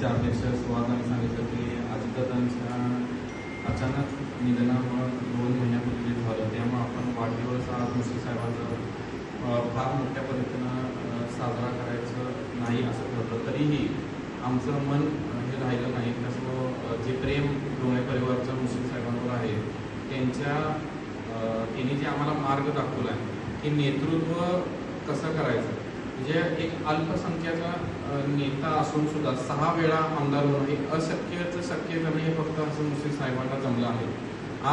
आमचे अध्यक्ष सुहासांनी सांगितलं की अजितदादांच्या अचानक निधनामुळे 2 महिन्यापूर्वी झालं, त्यामुळे आपण वाढदिवस आज मुश्रीफ साहेबांचा फार मोठ्या पद्धतीनं साजरा करायचं नाही असं ठरलं. तरीही आमचं मन हे राहिलं नाही. त्यासमोर जे प्रेम डोळे परिवारच्या मुश्रीफ साहेबांवर आहे त्यांनी जे आम्हाला मार्ग दाखवला आहे की नेतृत्व कसं करायचं, म्हणजे एक अल्पसंख्याचा नेता असून सुद्धा 6 वेळा आमदार होणं हे अशक्यचं शक्य करणं हे फक्त असं मुश्रीफ साहेबांना जमलं आहे.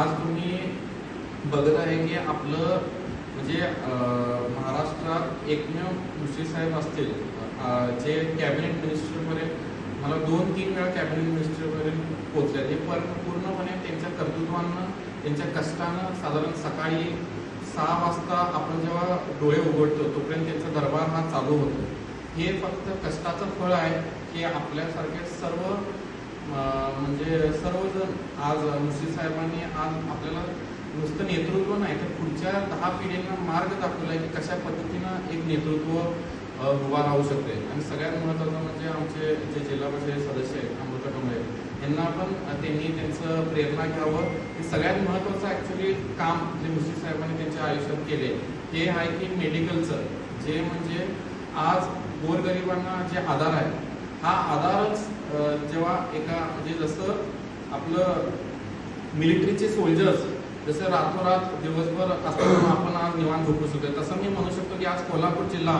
आज तुम्ही बघत आहे की आपलं म्हणजे महाराष्ट्रात एकमेव मुश्रीफ साहेब असतील जे कॅबिनेट मिनिस्टरपर्यंत मला 2-3 वेळा कॅबिनेट मिनिस्टरपर्यंत पोहोचले. हे पूर्णपणे त्यांच्या कर्तृत्वानं त्यांच्या कष्टानं साधारण सकाळी 6 वाजता आपण जेव्हा डोळे उघडतो तोपर्यंत त्यांचा दरबार हा चालू होतो. हे फक्त कष्टाचं फळ आहे की आपल्यासारखे सर्व म्हणजे सर्वजण आज मुश्रीफ साहेबांनी आज आपल्याला नुसतं नेतृत्व नाही तर पुढच्या 10 पिढींना मार्ग दाखवला आहे की कशा पद्धतीनं एक नेतृत्व उभा राहू शकते. आणि सगळ्यात महत्त्वाचं म्हणजे आमचे जे जिल्हा परिषद सदस्य आहेत अमृता डोंगरे यांना पण त्यांनी त्यांचं प्रेरणा घ्यावं. हे सगळ्यात महत्त्वाचं ॲक्च्युली काम जे मुश्रीफ साहेबांनी त्यांच्या आयुष्यात केले हे आहे की मेडिकलचं जे म्हणजे आज गोरगरिबांना जे आधार आहे हा आधारच जेव्हा एका म्हणजे जसं आपलं मिलिटरीचे सोल्जर्स जसं रातोरात दिवसभर असताना आपण आज निवांत झोपू शकतो तसं मी म्हणू शकतो की आज कोल्हापूर जिल्हा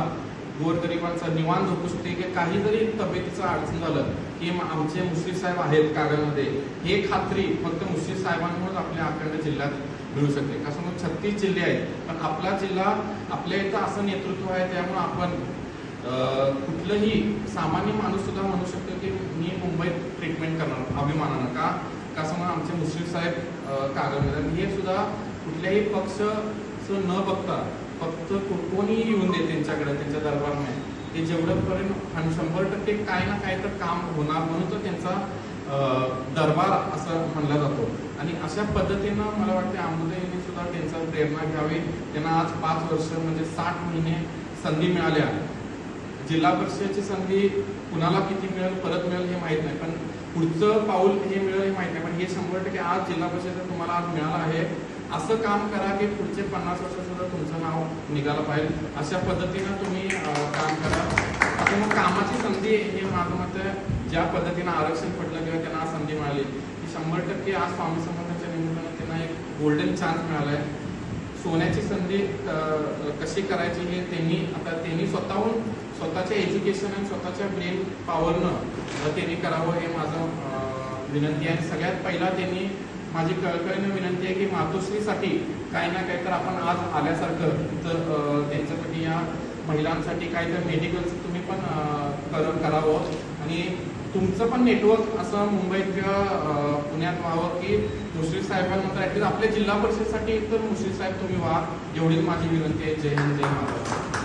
गोरगरिबांचा निवांत झोपू शकते की काही जरी तब्येतीचं अडचण झालं की आमचे मुश्रीफ साहेब आहेत कार्यामध्ये हे खात्री फक्त मुश्रीफ साहेबांमुळेच आपल्या अखंड जिल्ह्यात मिळू शकते. कसं मग 36 जिल्हे आहेत पण आपला जिल्हा आपल्या इथं असं नेतृत्व आहे त्यामुळे आपण कुठलंही सामान्य माणूस सुद्धा म्हणू शकतो की मी मुंबईत ट्रीटमेंट करणार अभिमानानं का कसं मग आमचे मुश्रीफ साहेब कागदमध्ये हे सुद्धा कुठल्याही पक्ष न बघता फक्त कोणीही येऊन दे त्यांच्याकडे त्यांच्या दरबारने ते जेवढंपर्यंत आणि 100% काय ना काय तर काम होणार म्हणून तर त्यांचा दरबार असं म्हणला जातो. आणि अशा पद्धतीनं मला वाटते अमृताईंनी सुद्धा त्यांचा प्रेरणा घ्यावी. त्यांना आज 5 वर्ष म्हणजे 60 महिने संधी मिळाल्या. जिल्हा परिषदेची संधी कुणाला किती मिळेल परत मिळेल हे माहीत नाही पण पुढचं पाऊल हे मिळेल हे माहीत नाही पण हे 100% आज जिल्हा परिषद तुम्हाला आज मिळालं आहे. असं काम करा की पुढचे 50 वर्ष सुद्धा तुमचं नाव निघालं पाहिजे. अशा पद्धतीनं तुम्ही काम करा. आता मग कामाची संधी हे माझं मत ज्या पद्धतीनं आरक्षण पडलं किंवा त्यांना आज संधी मिळाली की 100% आज स्वामी समर्थांच्या निमित्तानं त्यांना एक गोल्डन चान्स मिळाला आहे. सोन्याची संधी कशी करायची हे त्यांनी स्वतःहून स्वतःच्या एज्युकेशन आणि स्वतःच्या ब्रेन पॉवरनं त्यांनी करावं हे माझं विनंती आहे. सगळ्यात पहिला त्यांनी माझी कळकळीनं विनंती आहे की मातोश्रीसाठी काही ना काही तर आपण आज आल्यासारखं तर त्यांच्यासाठी या महिलांसाठी काही तर मेडिकलचं तुम्ही पण करावं आणि तुमचं पण नेटवर्क असं मुंबईत किंवा पुण्यात व्हावं की मुश्रीफ साहेबांनंतर ॲटलीस्ट आपल्या जिल्हा परिषदेसाठी तर मुश्रीफ साहेब तुम्ही व्हा एवढीच माझी विनंती आहे. जय हिंद जय महाराष्ट्र.